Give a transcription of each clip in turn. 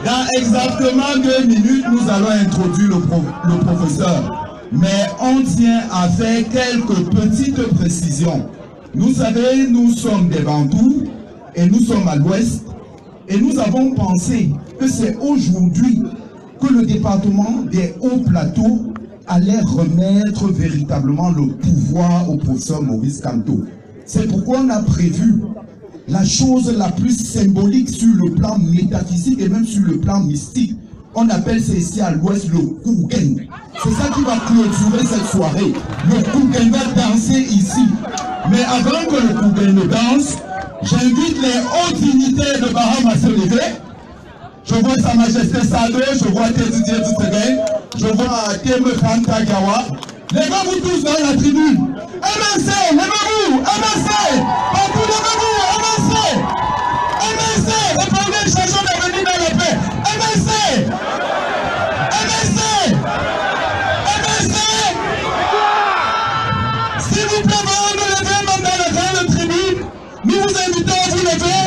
Dans exactement 2 minutes, nous allons introduire le professeur. Mais on tient à faire quelques petites précisions. Vous savez, nous sommes des Bantous et nous sommes à l'ouest. Et nous avons pensé que c'est aujourd'hui que le département des Hauts-Plateaux allait remettre véritablement le pouvoir au professeur Maurice Kamto. C'est pourquoi on a prévu la chose la plus symbolique sur le plan métaphysique et même sur le plan mystique. On appelle ça ici à l'ouest le Kouken. C'est ça qui va clôturer cette soirée. Le Kouken va danser ici. Mais avant que le Kouken ne danse, j'invite les hautes dignitaires de Baham à se lever. Je vois Sa Majesté Sado, je vois Tédidier Tsegay, je vois Teme Fantagawa. Levez-vous tous dans la tribune. MNC, levez-vous, MNC, partout levez-vous, MNC, MNC, répondez, changeons d'avenir dans la paix. MNC, MNC, MNC. S'il vous plaît, avant de lever même dans la grande tribune, nous vous invitons à vous lever.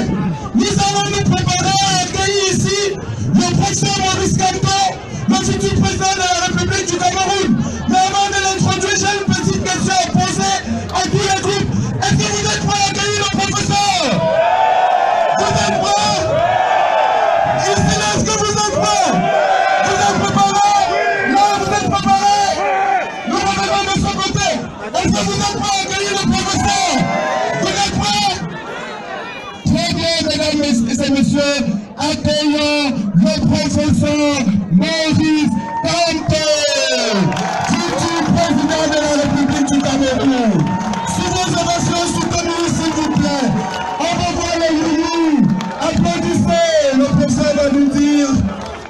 Nous allons nous préparer à accueillir ici le professeur Maurice Kamto, le futur président de la République du Cameroun. Mais avant de l'introduire, j'ai une petite question à poser à tous les groupes. Est-ce que vous êtes prêts à accueillir le professeur? Vous êtes prêts? Ici, est-ce que vous êtes prêts? Vous êtes préparés? Non, vous êtes préparés? Nous revenons de ce côté. Est-ce que vous êtes prêts à accueillir le professeur? Vous êtes prêts? Très bien, mesdames et messieurs, accueillons le professeur Maurice Kamto, futur président de la République du Cameroun. Sous vos ovations soutenues, s'il vous plaît. On va voir les youyou. Applaudissez. Le professeur va nous dire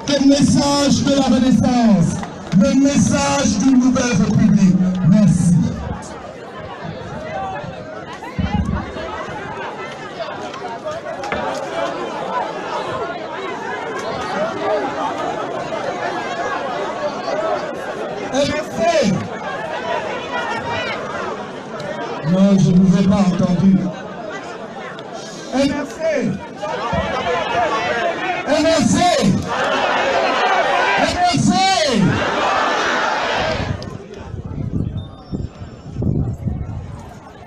le message de la Renaissance, le message d'une nouvelle République. Merci. Non, je ne vous ai pas entendu. MRC. MRC. MRC.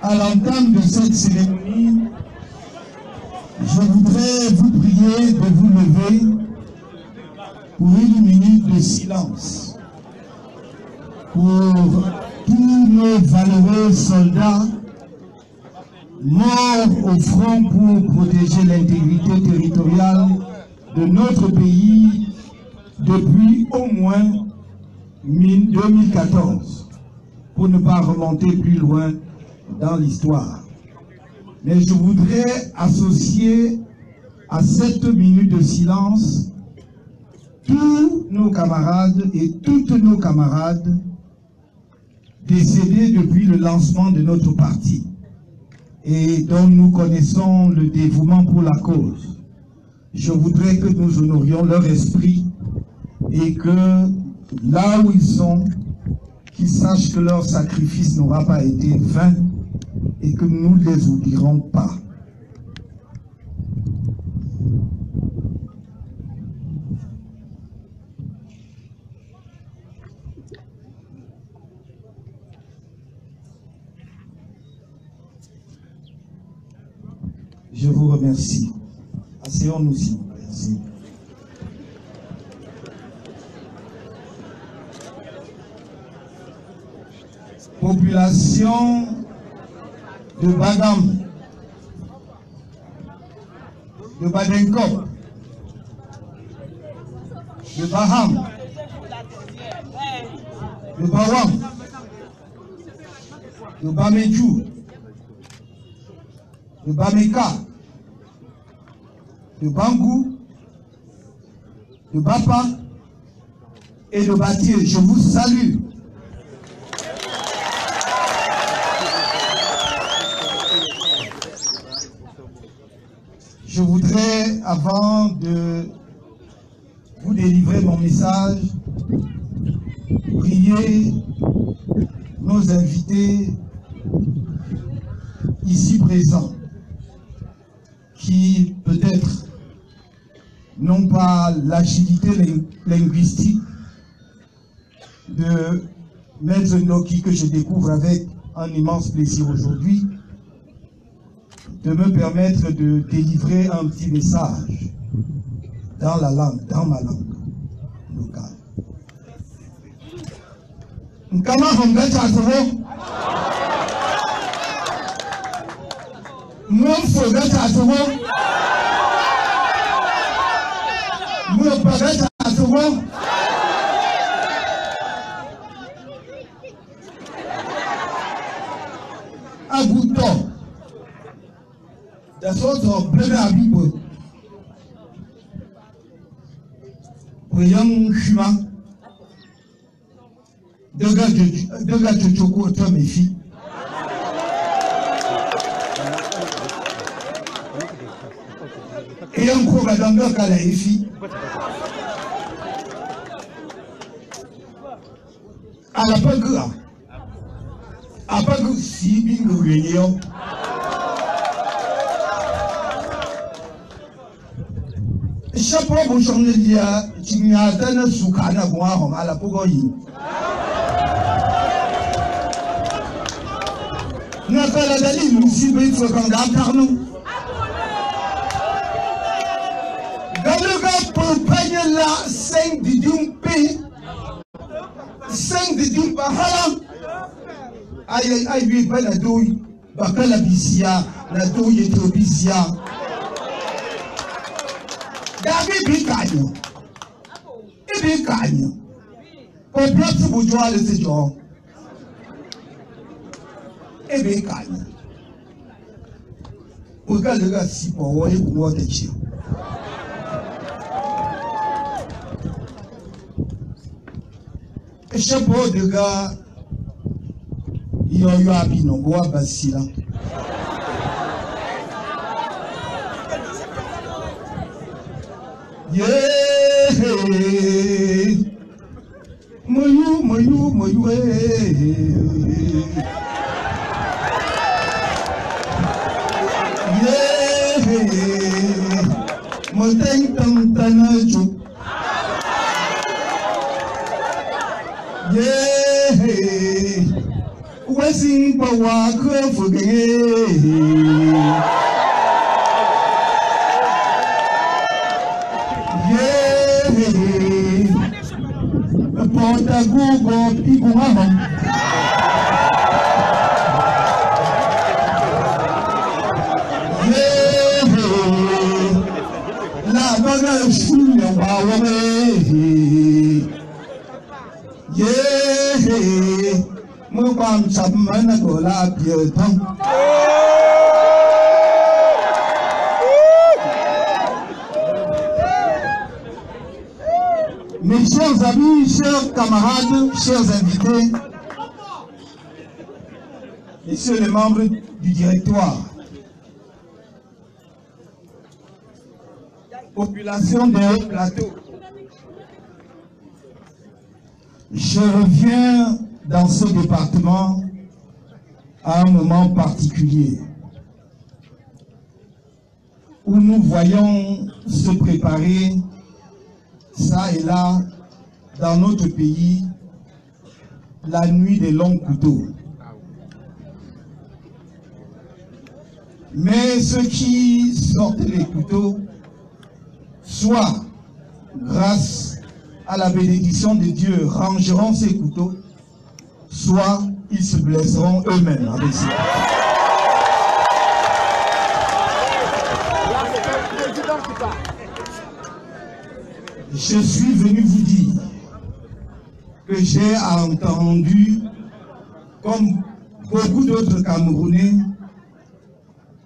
À l'entame de cette cérémonie, je voudrais vous prier de vous lever pour 1 minute de silence pour tous nos valeureux soldats morts au front pour protéger l'intégrité territoriale de notre pays depuis au moins 2014, pour ne pas remonter plus loin dans l'histoire. Mais je voudrais associer à cette minute de silence tous nos camarades et toutes nos camarades décédés depuis le lancement de notre parti et dont nous connaissons le dévouement pour la cause. Je voudrais que nous honorions leur esprit et que là où ils sont, qu'ils sachent que leur sacrifice n'aura pas été vain et que nous ne les oublierons pas. Je vous remercie. Asseyons-nous s'il vous plaît. Merci. Population de Bagam, de Badenkop, de Baham, de Bawam, de Bamedjou, de Bameka, de Bangou, de Bapa et de Batier. Je vous salue. Je voudrais, avant de vous délivrer mon message, prier nos invités ici présents, qui peut-être non pas l'agilité linguistique de Maître Noki que je découvre avec un immense plaisir aujourd'hui, de me permettre de délivrer un petit message dans la langue, dans ma langue locale. That's also better people. We young human. Deux gars de Choco, toi mes filles. Et un coup, madame le cas les filles. À la pagua. À pagua si bingo réunion. Chapeau pour changer dia, tu m'y as donné sous canne à la pogoyi. N'a pas la dali, nous si bien faut qu'on d'apprendre. Galuga pour payer la 5 de Dumpe, 5 de Dumpe, aïe, lui, pas la douille, Bakala Bissia, la douille est au Bissia. David Bicanho. E Bicanho. O próprio Bujoa desse jogo. E Bicanho. O galera se pôr com o outro tio. E chapou de ga. Yo abino boa basila. Yeah, moyu, yeah, moteng tanaju, yeah, wesi bawa kufuge. Porta Google Piguama. La baga funya wawe. Yeah, mukam chamana gola pietam. Mes chers amis, chers camarades, chers invités, messieurs les membres du directoire, population des hauts plateaux, je reviens dans ce département à un moment particulier où nous voyons se préparer ça et là, dans notre pays, la nuit des longs couteaux. Mais ceux qui sortent les couteaux, soit grâce à la bénédiction de Dieu, rangeront ces couteaux, soit ils se blesseront eux-mêmes avec ça. Je suis venu vous dire que j'ai entendu, comme beaucoup d'autres Camerounais,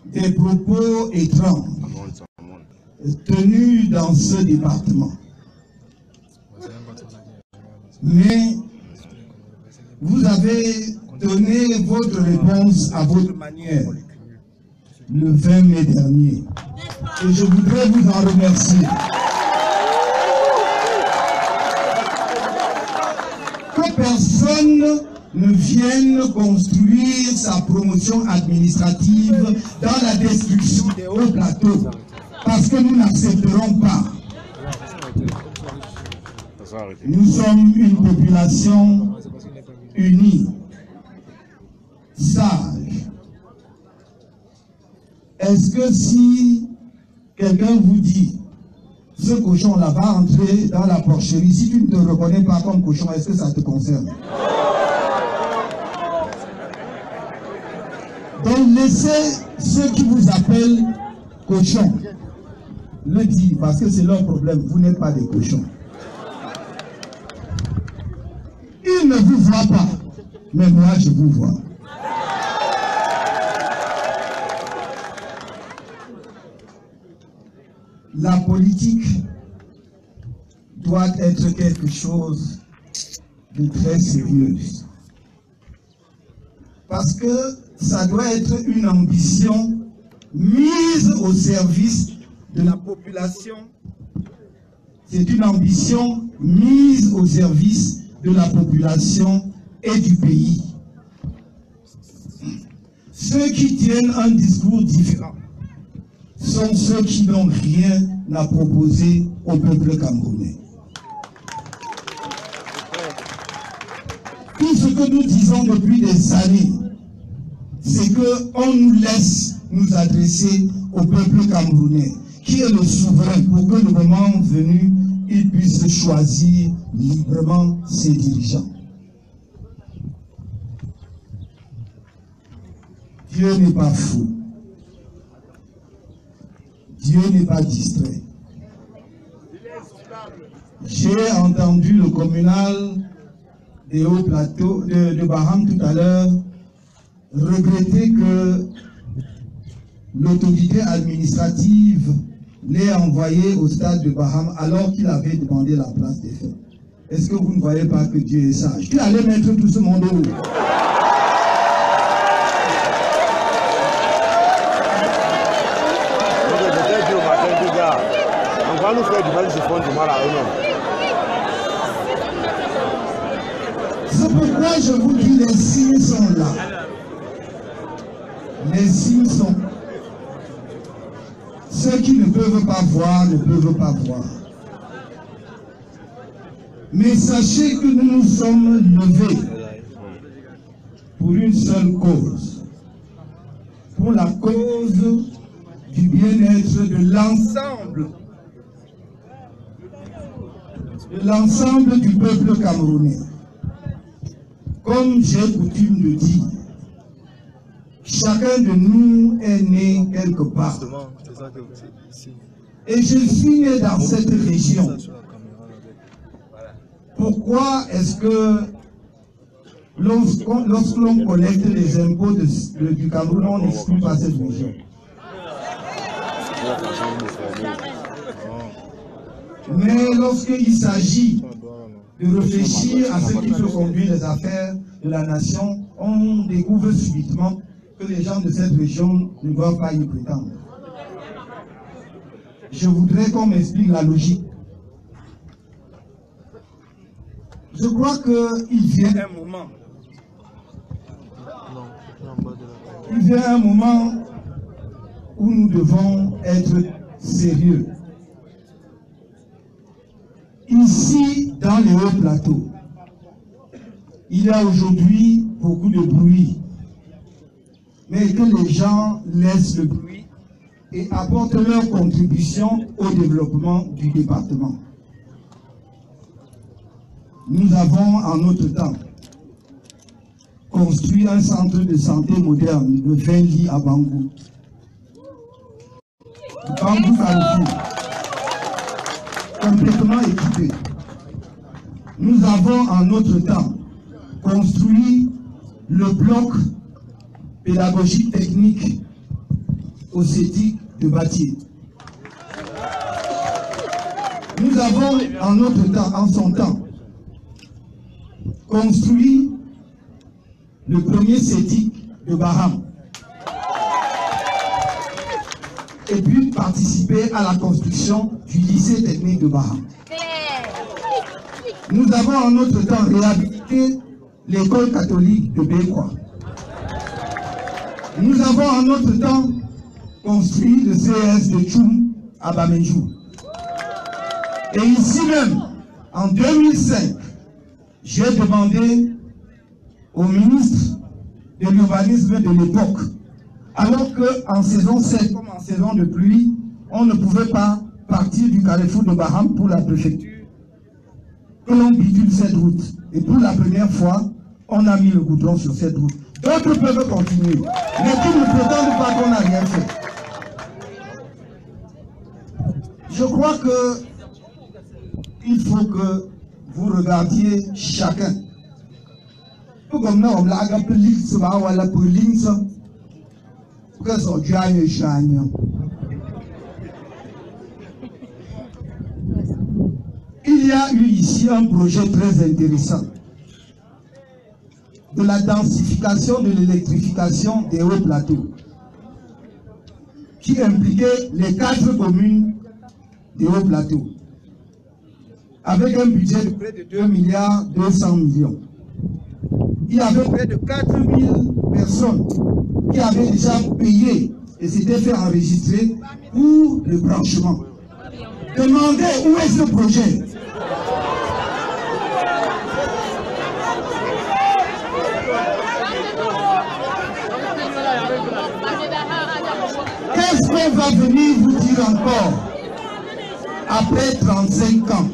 des propos étranges tenus dans ce département. Mais vous avez donné votre réponse à votre manière le 20 mai dernier. Et je voudrais vous en remercier. Que personne ne vienne construire sa promotion administrative dans la destruction des hauts plateaux, parce que nous n'accepterons pas. Nous sommes une population unie, sage. Est-ce que si quelqu'un vous dit ce cochon-là va entrer dans la porcherie, si tu ne te reconnais pas comme cochon, est-ce que ça te concerne? Donc laissez ceux qui vous appellent cochons le dire, parce que c'est leur problème, vous n'êtes pas des cochons. Ils ne vous voient pas, mais moi je vous vois. La politique doit être quelque chose de très sérieux. Parce que ça doit être une ambition mise au service de la population. C'est une ambition mise au service de la population et du pays. Ceux qui tiennent un discours différent sont ceux qui n'ont rien à proposer au peuple camerounais. Tout ce que nous disons depuis des années, c'est qu'on nous laisse nous adresser au peuple camerounais, qui est le souverain, pour que le moment venu, il puisse choisir librement ses dirigeants. Dieu n'est pas fou. Dieu n'est pas distrait. J'ai entendu le communal des hauts plateaux de Baham tout à l'heure regretter que l'autorité administrative l'ait envoyé au stade de Baham alors qu'il avait demandé la place des faits. Est-ce que vous ne voyez pas que Dieu est sage? Qui allait mettre tout ce monde au haut? Nous faire du mal, se font du mal à eux-mêmes. C'est pourquoi je vous dis, les signes sont là. Les signes sont. Ceux qui ne peuvent pas voir, ne peuvent pas voir. Mais sachez que nous nous sommes levés pour une seule cause. Pour la cause du bien-être de l'ensemble du peuple camerounais. Comme j'ai coutume de dire, chacun de nous est né quelque part. Et je suis né dans cette région. Pourquoi est-ce que lorsque l'on collecte les impôts du Cameroun, on n'exclut pas cette région? Mais lorsqu'il s'agit de réfléchir à ce qui peut conduire les affaires de la nation, on découvre subitement que les gens de cette région ne doivent pas y prétendre. Je voudrais qu'on m'explique la logique. Je crois qu'il vient un moment. Il vient un moment où nous devons être sérieux. Ici, dans les hauts plateaux, il y a aujourd'hui beaucoup de bruit. Mais que les gens laissent le bruit et apportent leur contribution au développement du département. Nous avons en notre temps construit un centre de santé moderne de 20 lits à Bangou. Bangou Carrefour, complètement équipé. Nous avons en notre temps construit le bloc pédagogique technique au CETIC de Batié. Nous avons en notre temps, en son temps, construit le premier CETIC de Baham. Et puis participer à la construction du lycée technique de Baham. Nous avons en notre temps réhabilité l'école catholique de Békwa. Nous avons en notre temps construit le CES de Tchoum à Bamejou. Et ici même, En 2005, j'ai demandé au ministre de l'urbanisme de l'époque, alors qu'en saison 7 comme en saison de pluie, on ne pouvait pas partir du carrefour de Baham pour la préfecture, que l'on bidule cette route. Et pour la première fois, on a mis le goudron sur cette route. D'autres peuvent continuer, mais qui ne prétendent pas qu'on n'a rien fait. Je crois que il faut que vous regardiez chacun. Comme nous, on l'a appelé, il y a eu ici un projet très intéressant de la densification de l'électrification des hauts plateaux qui impliquait les 4 communes des hauts plateaux avec un budget de près de 2 milliards 200 millions. Il y avait près de 4000 personnes qui avaient déjà payé et s'étaient fait enregistrer pour le branchement. Demandez où est ce projet. Qu'est-ce qu'on va venir vous dire encore après 35 ans?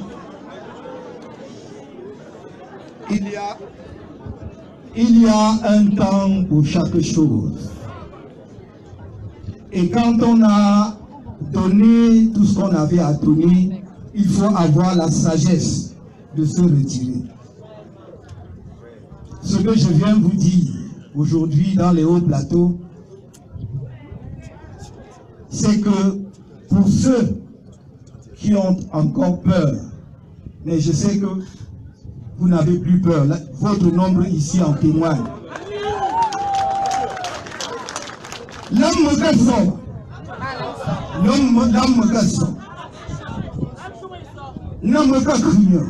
Il y a un temps pour chaque chose. Et quand on a donné tout ce qu'on avait à donner, il faut avoir la sagesse de se retirer. Ce que je viens vous dire aujourd'hui dans les hauts plateaux, c'est que pour ceux qui ont encore peur, mais je sais que vous n'avez plus peur, votre nombre ici en témoigne. L'homme garçon, l'homme garçon, l'homme garçon,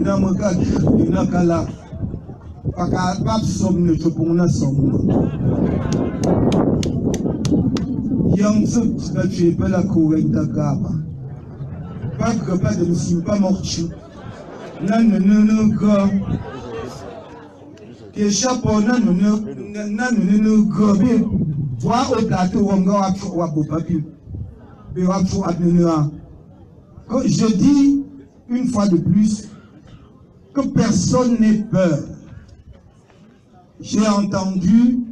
l'homme garçon, pas somne je pour la somme. Yang se tu es pas la couronne d'Agaba. Pas que pas de monsieur pas mortu. Nan go. Que chapeau nan go. Vois au plateau on va voir beau papier. Je dis une fois de plus que personne n'ait peur. J'ai entendu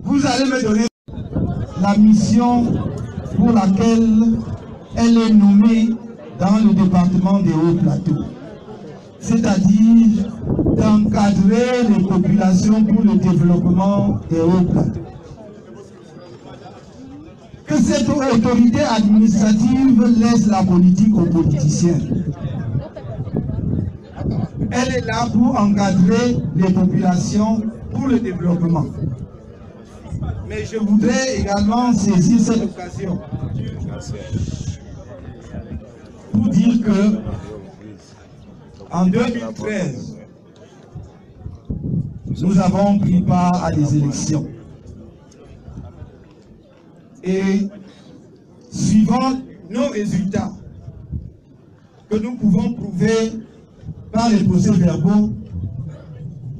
vous allez me donner la mission pour laquelle elle est nommée dans le département des Hauts Plateaux, c'est-à-dire d'encadrer les populations pour le développement des Hauts Plateaux. Que cette autorité administrative laisse la politique aux politiciens. Elle est là pour encadrer les populations pour le développement. Mais je voudrais également saisir cette occasion pour dire que en 2013, nous avons pris part à des élections. Et suivant nos résultats que nous pouvons prouver par les procès-verbaux,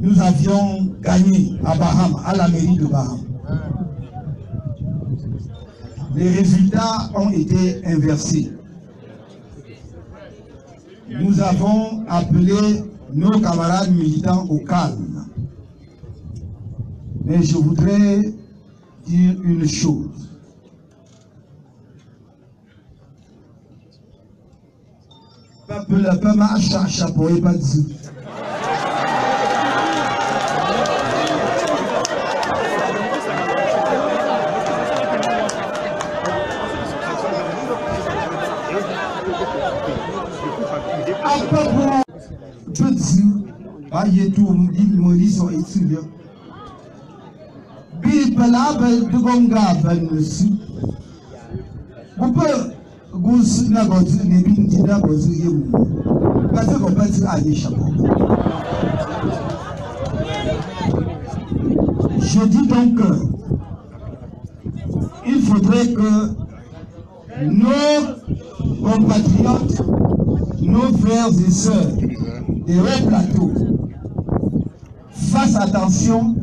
nous avions gagné à Baham, à la mairie de Baham. Les résultats ont été inversés. Nous avons appelé nos camarades militants au calme. Mais je voudrais dire une chose. Peuple la pas marche à chapeau et pas de sou. Je dis donc qu'il faudrait que nos compatriotes, nos frères et sœurs des hauts plateaux fassent attention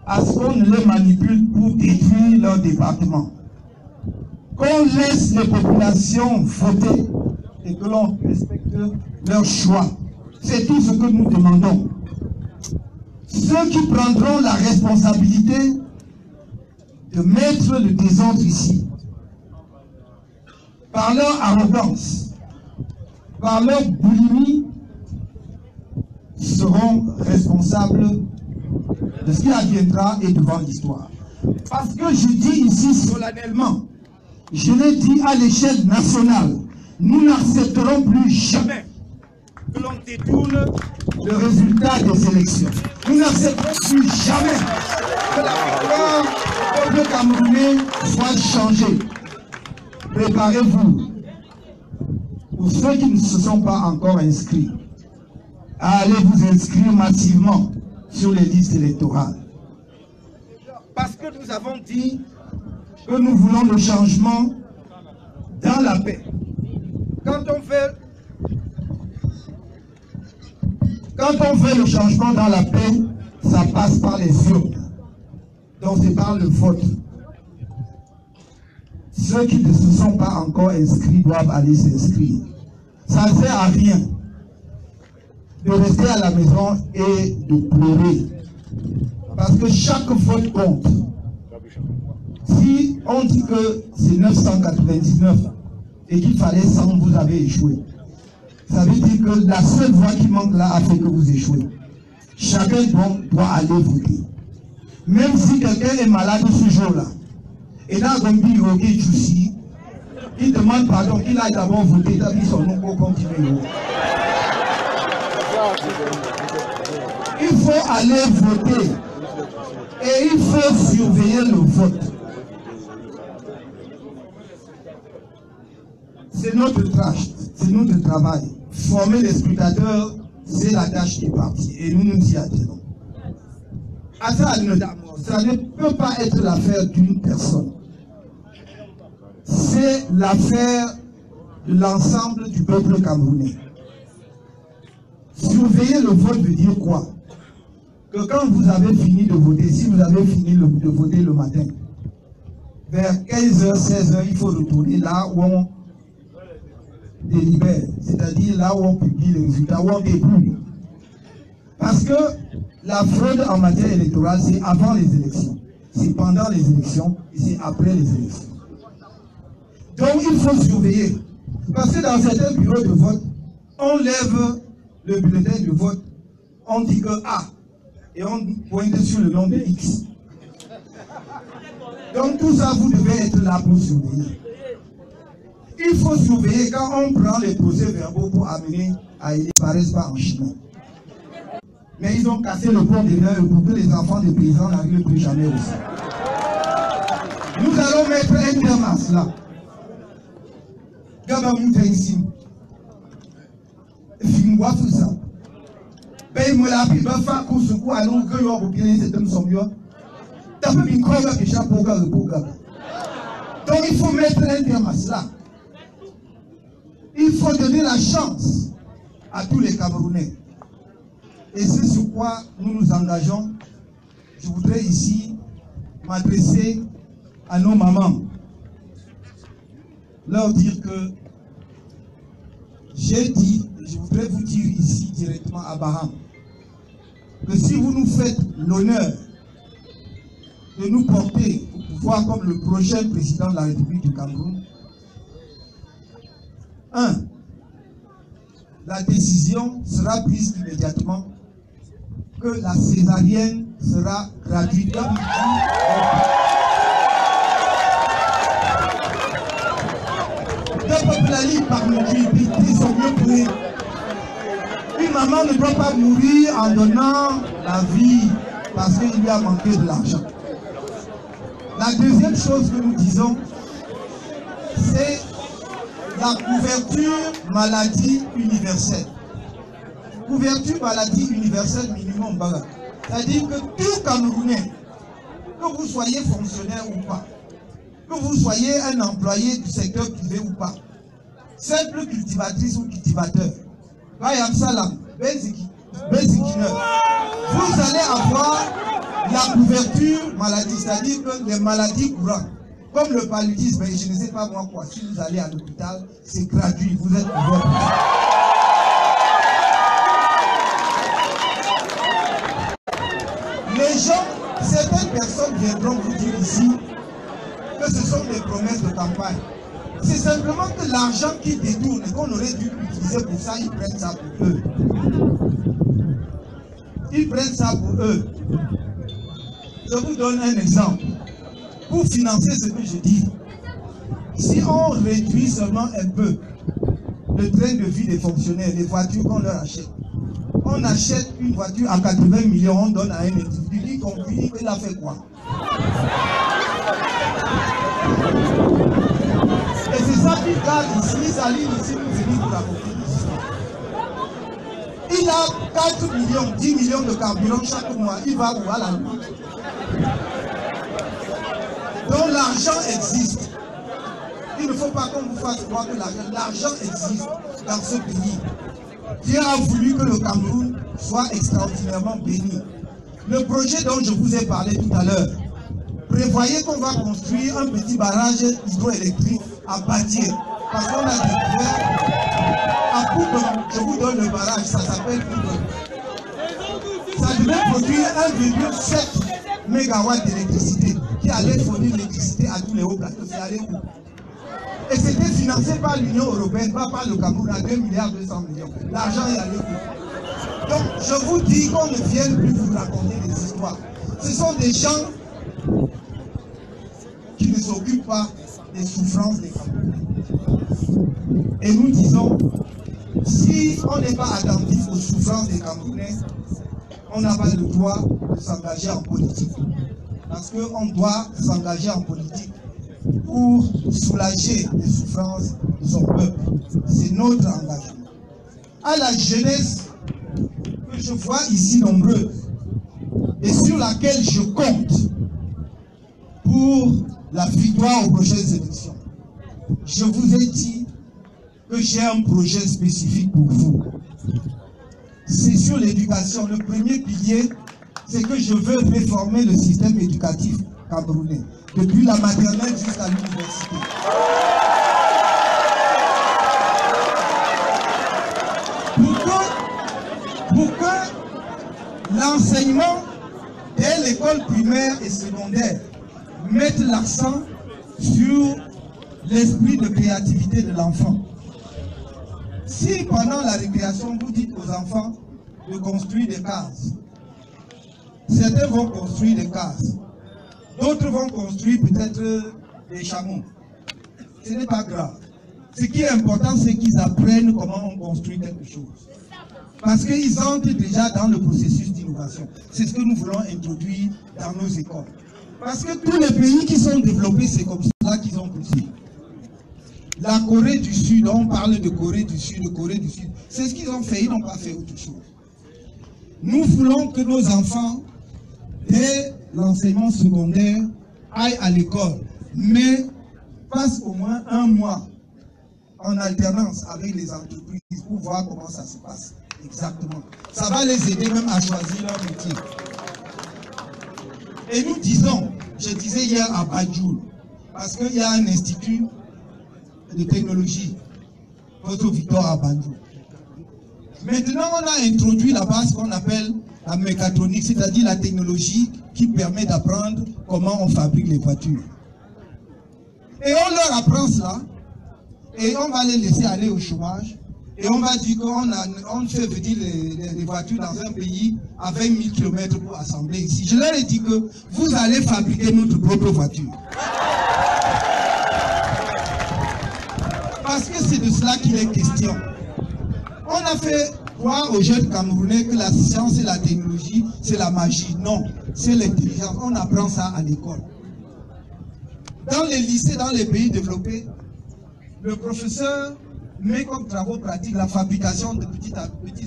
à ce qu'on ne les manipule pour détruire leur département. Qu'on laisse les populations voter et que l'on respecte leur choix. C'est tout ce que nous demandons. Ceux qui prendront la responsabilité de mettre le désordre ici, par leur arrogance, par leur boulimie, seront responsables de ce qui adviendra et devant l'histoire. Parce que je dis ici solennellement, je l'ai dit à l'échelle nationale, nous n'accepterons plus jamais que l'on détourne le résultat des élections. Nous n'accepterons plus jamais que la victoire du peuple camerounais soit changée. Préparez-vous, pour ceux qui ne se sont pas encore inscrits, à aller vous inscrire massivement sur les listes électorales. Parce que nous avons dit que nous voulons le changement dans la paix. Quand on fait le changement dans la paix, ça passe par les urnes. Donc c'est par le vote. Ceux qui ne se sont pas encore inscrits doivent aller s'inscrire. Ça ne sert à rien de rester à la maison et de pleurer. Parce que chaque vote compte. Si on dit que c'est 999 et qu'il fallait 100, vous avez échoué. Ça veut dire que la seule voix qui manque là a fait que vous échouez. Chacun doit aller voter. Même si quelqu'un est malade ce jour-là, et là, il demande pardon, qu'il aille d'abord voter, il a mis son nom pour continuer. Il faut aller voter et il faut surveiller le vote. C'est notre tâche, c'est notre travail. Former les scrutateurs, c'est la tâche des partis et nous nous y attelons. Ça ne peut pas être l'affaire d'une personne. C'est l'affaire de l'ensemble du peuple camerounais. Surveiller le vote veut dire quoi? Que quand vous avez fini de voter, si vous avez fini de voter le matin, vers 15h, 16h, il faut retourner là où on délibère, c'est-à-dire là où on publie les résultats, où on dépouille. Parce que la fraude en matière électorale, c'est avant les élections, c'est pendant les élections et c'est après les élections. Donc il faut surveiller. Parce que dans certains bureaux de vote, on lève le bulletin de vote, on dit que A, et on pointe sur le nom de X. Donc tout ça, vous devez être là pour surveiller. Il faut surveiller quand on prend les procès-verbaux pour amener à ils ne paraissent pas en Chine. Mais ils ont cassé le pont de l'heure pour que les enfants des paysans n'arrivent plus jamais aussi. Nous allons mettre un terme à cela. Gabamou ici. Fin-moi tout ça. Paye-moi la vie, va faire coup sur coup, allons que l'on reprenne cet homme son mieux. T'as fait une cause qui échappe au gars. Donc il faut mettre un terme à cela. Il faut donner la chance à tous les Camerounais. Et c'est sur quoi nous nous engageons. Je voudrais ici m'adresser à nos mamans. Leur dire que j'ai dit, je voudrais vous dire ici directement à Baham, que si vous nous faites l'honneur de nous porter au pouvoir comme le prochain président de la République du Cameroun, 1. La décision sera prise immédiatement que la césarienne sera gratuite. Le peuple a dit par ils sont mieux pris. Une maman ne doit pas mourir en donnant la vie parce qu'il lui a manqué de l'argent. La deuxième chose que nous disons, c'est la couverture maladie universelle. Couverture maladie universelle minimum. C'est-à-dire que tout Camerounais que vous soyez fonctionnaire ou pas, que vous soyez un employé du secteur privé ou pas, simple cultivatrice ou cultivateur, vous allez avoir la couverture maladie, c'est-à-dire que les maladies courantes, comme le paludisme, et je ne sais pas moi quoi, si vous allez à l'hôpital, c'est gratuit, vous êtes couvert. Les gens, certaines personnes viendront vous dire ici que ce sont des promesses de campagne. C'est simplement que l'argent qu'ils détournent et qu'on aurait dû utiliser pour ça, ils prennent ça pour eux. Ils prennent ça pour eux. Je vous donne un exemple. Pour financer ce que je dis, si on réduit seulement un peu le train de vie des fonctionnaires, les voitures qu'on leur achète, on achète une voiture à 80 millions, on donne à un individu qui conduit, il a fait quoi? Et c'est ça qu'il garde ici, il s'aligne ici pour venir vous raconter l'histoire. Il a 4 millions, 10 millions de carburant chaque mois, il va où à la nuit. Donc l'argent existe. Il ne faut pas qu'on vous fasse croire que l'argent existe dans ce pays. Dieu a voulu que le Cameroun soit extraordinairement béni. Le projet dont je vous ai parlé tout à l'heure, prévoyez qu'on va construire un petit barrage hydroélectrique à Badié. Parce qu'on a découvert à Pougon, je vous donne le barrage, ça s'appelle Pougon. Ça devait produire 1,7 MW d'électricité qui allait fournir l'électricité à tous les hauts plateaux. C'est allé où? Et c'était financé par l'Union européenne, pas par le Cameroun, à 2,2 milliards. L'argent est allé où? Donc, je vous dis qu'on ne vienne plus vous raconter des histoires. Ce sont des gens qui ne s'occupent pas des souffrances des Camerounais. Et nous disons, si on n'est pas attentif aux souffrances des Camerounais, on n'a pas le droit de s'engager en politique. Parce qu'on doit s'engager en politique pour soulager les souffrances de son peuple. C'est notre engagement. À la jeunesse que je vois ici nombreuse et sur laquelle je compte pour la victoire aux prochaines élections, je vous ai dit que j'ai un projet spécifique pour vous. C'est sur l'éducation. Le premier pilier, c'est que je veux réformer le système éducatif camerounais, depuis la maternelle jusqu'à l'université. Pour que l'enseignement dès l'école primaire et secondaire mette l'accent sur l'esprit de créativité de l'enfant. Si pendant la récréation, vous dites aux enfants de construire des cases, certains vont construire des cases, d'autres vont construire peut-être des chameaux. Ce n'est pas grave. Ce qui est important, c'est qu'ils apprennent comment on construit quelque chose. Parce qu'ils entrent déjà dans le processus d'innovation. C'est ce que nous voulons introduire dans nos écoles. Parce que tous les pays qui sont développés, c'est comme ça qu'ils ont poussé. La Corée du Sud, on parle de Corée du Sud, c'est ce qu'ils ont fait, ils n'ont pas fait autre chose. Nous voulons que nos enfants, dès l'enseignement secondaire, aillent à l'école, mais passent au moins 1 mois en alternance avec les entreprises pour voir comment ça se passe exactement. Ça va les aider même à choisir leur métier. Et nous disons, je disais hier à Banjul, parce qu'il y a un institut de technologie, Otto Victor à Banjul. Maintenant, on a introduit là-bas ce qu'on appelle la mécatronique, c'est-à-dire la technologie qui permet d'apprendre comment on fabrique les voitures. Et on leur apprend cela, et on va les laisser aller au chômage, et on va dire qu'on fait venir les voitures dans un pays à 20 000 km pour assembler ici. Je leur ai dit que vous allez fabriquer notre propre voiture. Parce que c'est de cela qu'il est question. On a fait croire aux jeunes Camerounais que la science et la technologie, c'est la magie. Non, c'est l'intelligence. On apprend ça à l'école. Dans les lycées, dans les pays développés, le professeur met comme travaux pratiques la fabrication de petits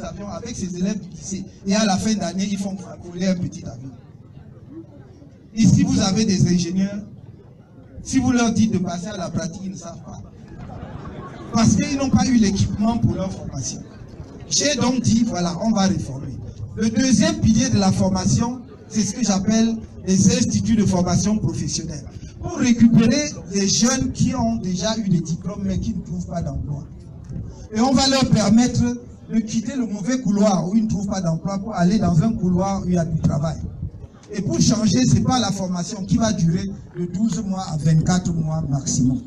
avions avec ses élèves du lycée. Et à la fin d'année, ils font voler un petit avion. Ici, vous avez des ingénieurs. Si vous leur dites de passer à la pratique, ils ne savent pas. Parce qu'ils n'ont pas eu l'équipement pour leur formation. J'ai donc dit, voilà, on va réformer. Le deuxième pilier de la formation, c'est ce que j'appelle les instituts de formation professionnelle. Pour récupérer les jeunes qui ont déjà eu des diplômes mais qui ne trouvent pas d'emploi. Et on va leur permettre de quitter le mauvais couloir où ils ne trouvent pas d'emploi pour aller dans un couloir où il y a du travail. Et pour changer, ce n'est pas la formation qui va durer de 12 mois à 24 mois maximum.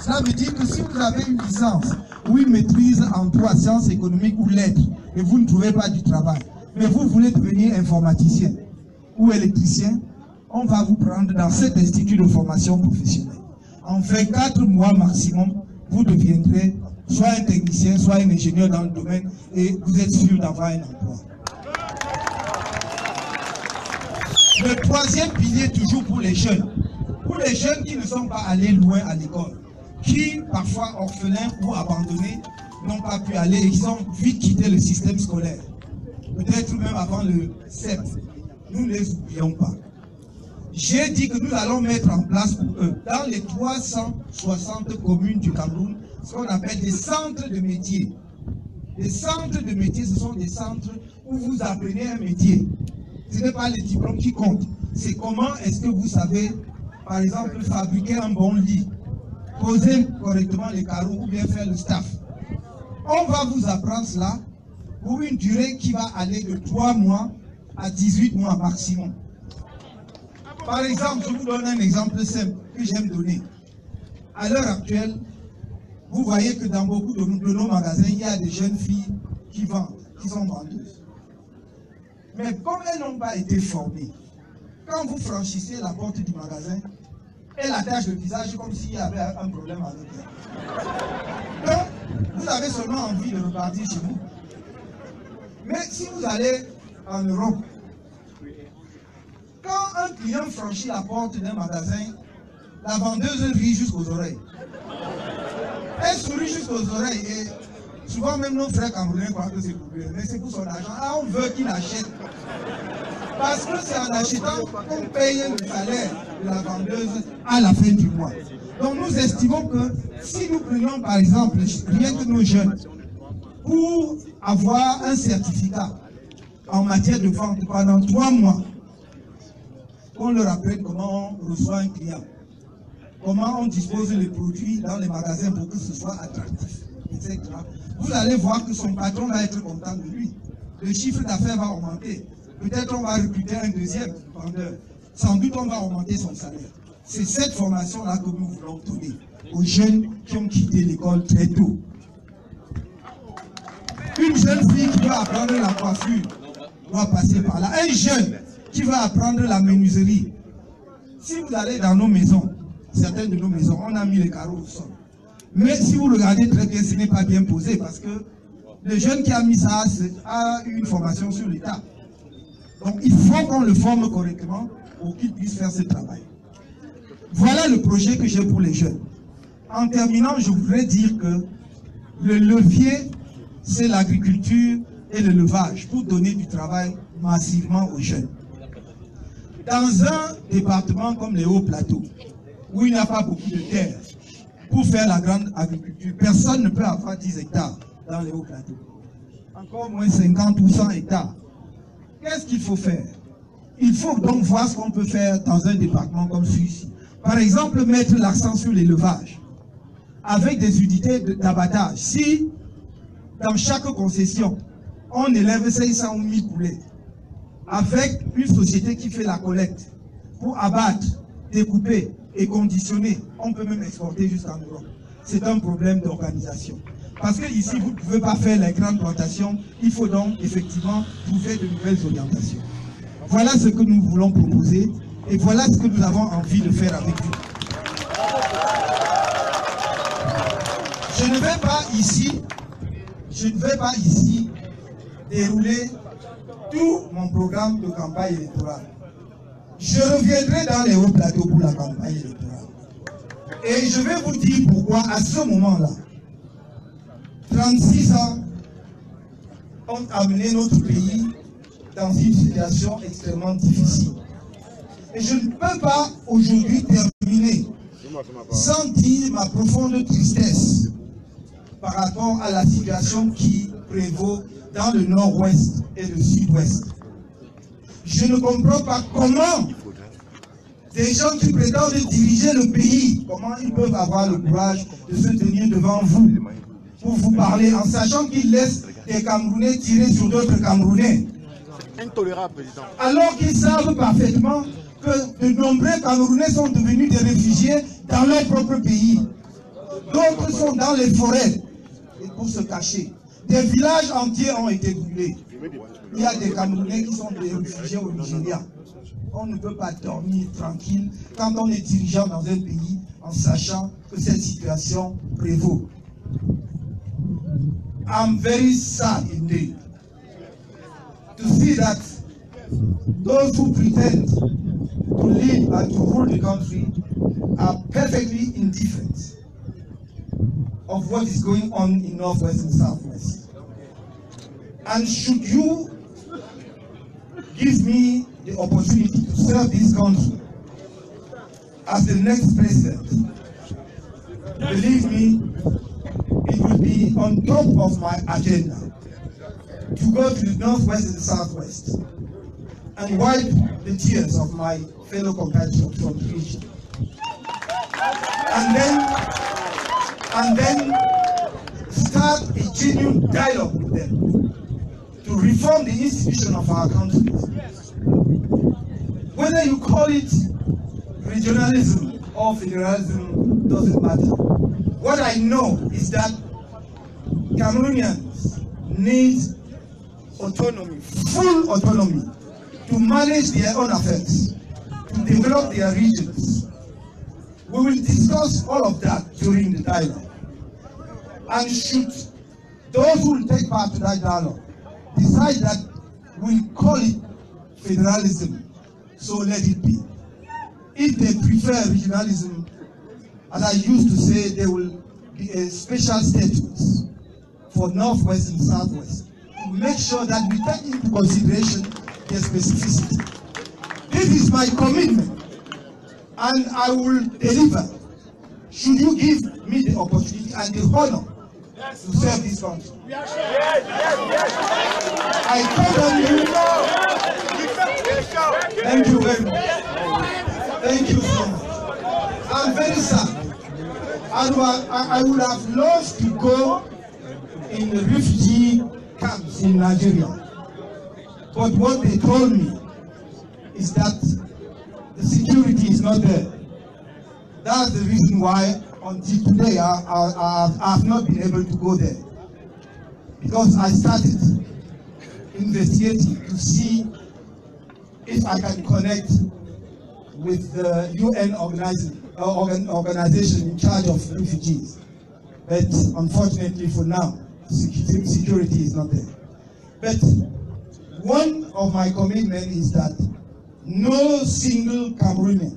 Cela veut dire que si vous avez une licence ou une maîtrise en droit, sciences économiques ou lettres et vous ne trouvez pas du travail, mais vous voulez devenir informaticien ou électricien, on va vous prendre dans cet institut de formation professionnelle. En 24 mois maximum, vous deviendrez soit un technicien, soit un ingénieur dans le domaine et vous êtes sûr d'avoir un emploi. Le troisième pilier, toujours pour les jeunes. Pour les jeunes qui ne sont pas allés loin à l'école, qui, parfois orphelins ou abandonnés, n'ont pas pu aller et qui ont vite quitté le système scolaire. Peut-être même avant le CEP. Nous ne les oublions pas. J'ai dit que nous allons mettre en place pour eux, dans les 360 communes du Cameroun, ce qu'on appelle des centres de métiers. Les centres de métiers, ce sont des centres où vous apprenez un métier. Ce n'est pas les diplômes qui comptent. C'est comment est-ce que vous savez, par exemple, fabriquer un bon lit, poser correctement les carreaux ou bien faire le staff. On va vous apprendre cela pour une durée qui va aller de 3 mois à 18 mois maximum. Par exemple, je vous donne un exemple simple que j'aime donner. À l'heure actuelle, vous voyez que dans beaucoup de nos magasins, il y a des jeunes filles qui vendent, qui sont vendeuses. Mais comme elles n'ont pas été formées, quand vous franchissez la porte du magasin, elles attachent le visage comme s'il y avait un problème avec elles. Donc, vous avez seulement envie de repartir chez vous. Mais si vous allez en Europe, quand un client franchit la porte d'un magasin, la vendeuse rit jusqu'aux oreilles. Elle sourit jusqu'aux oreilles et souvent même nos frères camerounais croient que c'est pour lui, mais c'est pour son argent. Ah, on veut qu'il achète. Parce que c'est en achetant qu'on paye le salaire de la vendeuse à la fin du mois. Donc nous estimons que si nous prenions par exemple rien que nos jeunes pour avoir un certificat en matière de vente pendant 3 mois, qu'on leur apprenne comment on reçoit un client, comment on dispose les produits dans les magasins pour que ce soit attractif, etc. Vous allez voir que son patron va être content de lui. Le chiffre d'affaires va augmenter. Peut-être on va recruter un deuxième vendeur. Sans doute on va augmenter son salaire. C'est cette formation-là que nous voulons donner aux jeunes qui ont quitté l'école très tôt. Une jeune fille qui va apprendre la coiffure doit passer par là. Un jeune qui va apprendre la menuiserie. Si vous allez dans nos maisons, certaines de nos maisons, on a mis les carreaux au sol. Mais si vous regardez très bien, ce n'est pas bien posé parce que le jeune qui a mis ça a eu une formation sur l'État. Donc il faut qu'on le forme correctement pour qu'il puisse faire ce travail. Voilà le projet que j'ai pour les jeunes. En terminant, je voudrais dire que le levier, c'est l'agriculture et l'élevage pour donner du travail massivement aux jeunes. Dans un département comme les Hauts-Plateaux, où il n'y a pas beaucoup de terre pour faire la grande agriculture, personne ne peut avoir 10 hectares dans les Hauts-Plateaux. Encore moins 50 ou 100 hectares. Qu'est-ce qu'il faut faire? Il faut donc voir ce qu'on peut faire dans un département comme celui-ci. Par exemple, mettre l'accent sur l'élevage, avec des unités d'abattage. Si, dans chaque concession, on élève 500 ou 1000 poulets, avec une société qui fait la collecte, pour abattre, découper et conditionner, on peut même exporter jusqu'en Europe. C'est un problème d'organisation. Parce que ici, vous ne pouvez pas faire les grandes plantations, il faut donc effectivement trouver de nouvelles orientations. Voilà ce que nous voulons proposer et voilà ce que nous avons envie de faire avec vous. Je ne vais pas ici dérouler tout mon programme de campagne électorale. Je reviendrai dans les Hauts-Plateaux pour la campagne électorale. Et je vais vous dire pourquoi à ce moment-là, 36 ans ont amené notre pays dans une situation extrêmement difficile. Et je ne peux pas aujourd'hui terminer sans dire ma profonde tristesse par rapport à la situation qui prévaut dans le nord-ouest et le sud-ouest. Je ne comprends pas comment des gens qui prétendent diriger le pays, comment ils peuvent avoir le courage de se tenir devant vous pour vous parler en sachant qu'ils laissent des Camerounais tirer sur d'autres Camerounais. Intolérable, président. Alors qu'ils savent parfaitement que de nombreux Camerounais sont devenus des réfugiés dans leur propre pays. D'autres sont dans les forêts et pour se cacher. Des villages entiers ont été brûlés. Il y a des Camerounais qui sont des réfugiés au Nigeria. On ne peut pas dormir tranquille quand on est dirigeant dans un pays en sachant que cette situation prévaut. I'm very sad indeed to see that those who pretend to lead and to rule the country are perfectly indifferent of what is going on in Northwest and Southwest. And should you give me the opportunity to serve this country as the next president, believe me, it will be on top of my agenda to go to the Northwest and the Southwest and wipe the tears of my fellow compatriots from the region. And then start a genuine dialogue with them to reform the institution of our country. Whether you call it regionalism or federalism doesn't matter. What I know is that Cameroonians need autonomy, full autonomy, to manage their own affairs, to develop their regions. We will discuss all of that during the dialogue. And should those who will take part in that dialogue decide that we call it federalism, so let it be. If they prefer regionalism, as I used to say, there will be a special status for Northwest and Southwest to make sure that we take into consideration their specificity. This is my commitment, and I will deliver. Should you give me the opportunity and the honor to serve this country? I count on you. Thank you very much. Thank you so much. I'm very sad. I would have loved to go in the refugee camps in Nigeria. But what they told me is that the security is not there. That's the reason why until today I have not been able to go there. Because I started investigating to see if I can connect with the UN organization in charge of refugees. But unfortunately for now, security is not there. But one of my commitments is that no single Cameroonian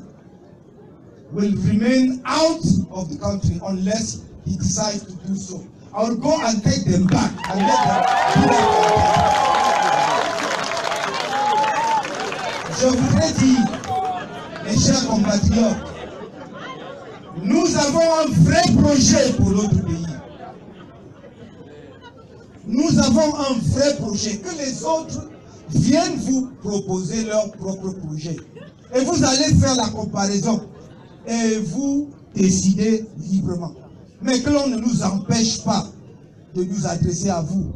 will remain out of the country unless he decides to do so. I will go and take them back and let them do that. Je voudrais dire, mes chers compatriotes, nous avons un vrai projet pour notre pays. Nous avons un vrai projet, que les autres viennent vous proposer leur propre projet. Et vous allez faire la comparaison et vous décidez librement. Mais que l'on ne nous empêche pas de nous adresser à vous.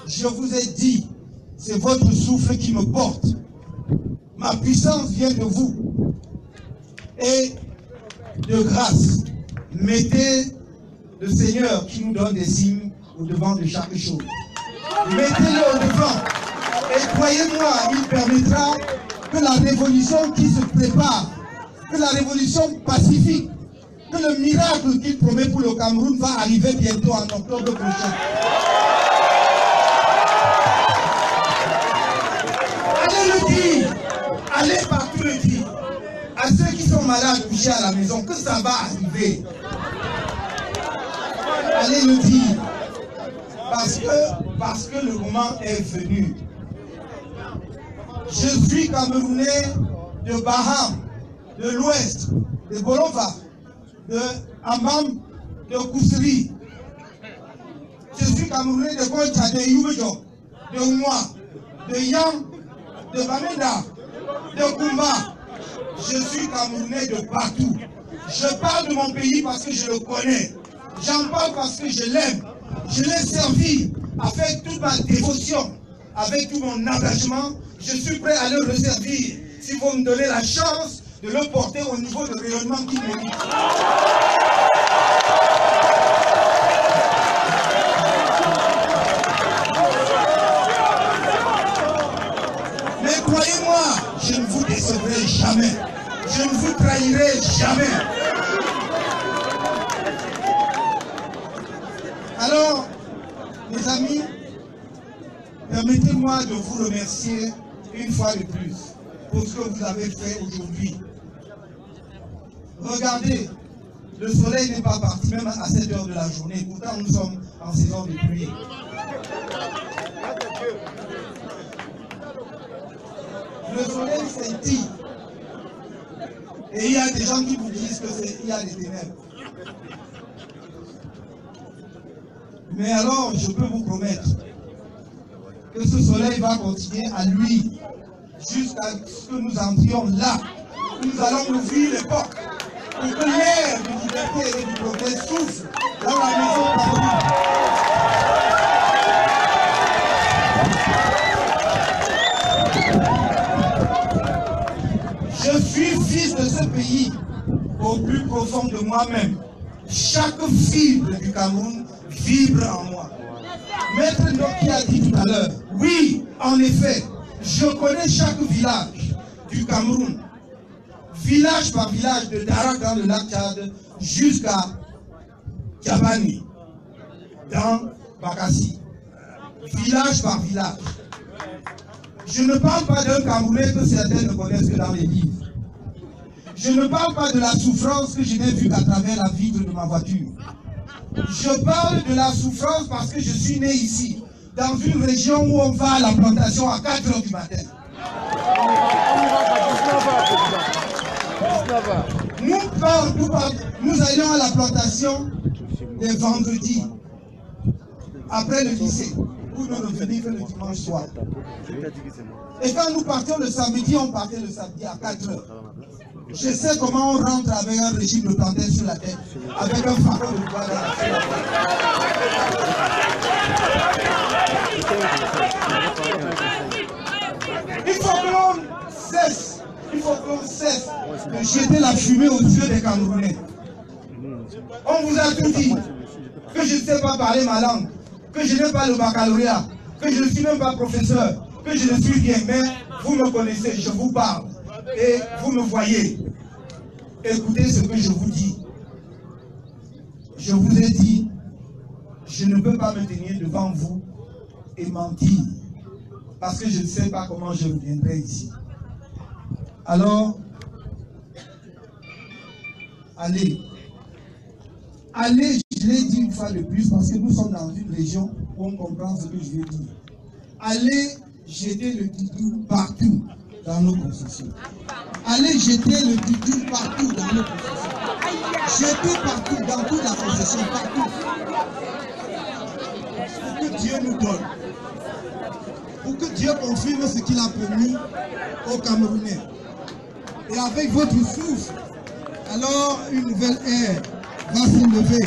Je vous ai dit, c'est votre souffle qui me porte. Ma puissance vient de vous. Et de grâce, mettez le Seigneur qui nous donne des signes au devant de chaque chose. Mettez-le au devant. Et croyez-moi, il permettra que la révolution qui se prépare, que la révolution pacifique, que le miracle qu'il promet pour le Cameroun va arriver bientôt en octobre prochain. Allez le dire, allez partout le dire, à ceux qui sont malades couchés à la maison, que ça va arriver. Allez le dire, parce que le moment est venu. Je suis Camerounais de Baham, de l'Ouest, de Bolova, de Ambam, de Kousri. Je suis Camerounais de Koncha, de Youbejo, de Moi, de Yam, de Bamenda, de Kumba. Je suis Camerounais de partout. Je parle de mon pays parce que je le connais. J'en parle parce que je l'aime. Je l'ai servi avec toute ma dévotion, avec tout mon engagement. Je suis prêt à le resservir si vous me donnez la chance de le porter au niveau de rayonnement qu'il mérite. Mais croyez-moi, je ne vous décevrai jamais. Je ne vous trahirai jamais. Alors, mes amis, permettez-moi de vous remercier une fois de plus pour ce que vous avez fait aujourd'hui. Regardez, le soleil n'est pas parti même à 7 heures de la journée. Pourtant, nous sommes en saison de pluie. Le soleil scintille. Et il y a des gens qui vous disent qu'il y a des ténèbres. Mais alors, je peux vous promettre que ce soleil va continuer à luire jusqu'à ce que nous entrions là. Nous allons ouvrir les portes pour que l'air de liberté et du progrès souffle dans la maison Cameroun. Je suis fils de ce pays au plus profond de moi-même. Chaque fibre du Cameroun vibre en moi. Maître Ndoki a dit tout à l'heure, oui, en effet, je connais chaque village du Cameroun. Village par village, de Darak dans le lac Tchad jusqu'à Diabani, dans Bakassi. Village par village. Je ne parle pas d'un Camerounais que certains ne connaissent que dans les livres. Je ne parle pas de la souffrance que je n'ai vue qu'à travers la vitre de ma voiture. Je parle de la souffrance parce que je suis né ici, dans une région où on va à la plantation à 4 heures du matin. Nous allions à la plantation les vendredis, après le lycée, pour nous revenir le dimanche soir. Et quand nous partions le samedi, on partait le samedi à 4 heures. Je sais comment on rentre avec un régime de plantain sur la tête, avec un fardeau de bois dans la tête. Il faut que l'on cesse de jeter la fumée aux yeux des Camerounais. On vous a tout dit, que je ne sais pas parler ma langue, que je n'ai pas le baccalauréat, que je ne suis même pas professeur, que je ne suis rien, mais vous me connaissez, je vous parle. Et vous me voyez. Écoutez ce que je vous dis. Je vous ai dit, je ne peux pas me tenir devant vous et mentir. Parce que je ne sais pas comment je reviendrai ici. Alors, allez. Allez, je l'ai dit une fois de plus, parce que nous sommes dans une région où on comprend ce que je vais dire. Allez jeter le doudou partout dans nos concessions. Allez jeter le doudou partout dans nos concessions. Jetez partout, dans toute la concession, partout. Pour que Dieu nous donne. Pour que Dieu confirme ce qu'il a promis aux Camerounais. Et avec votre souffle, alors une nouvelle ère va s'élever.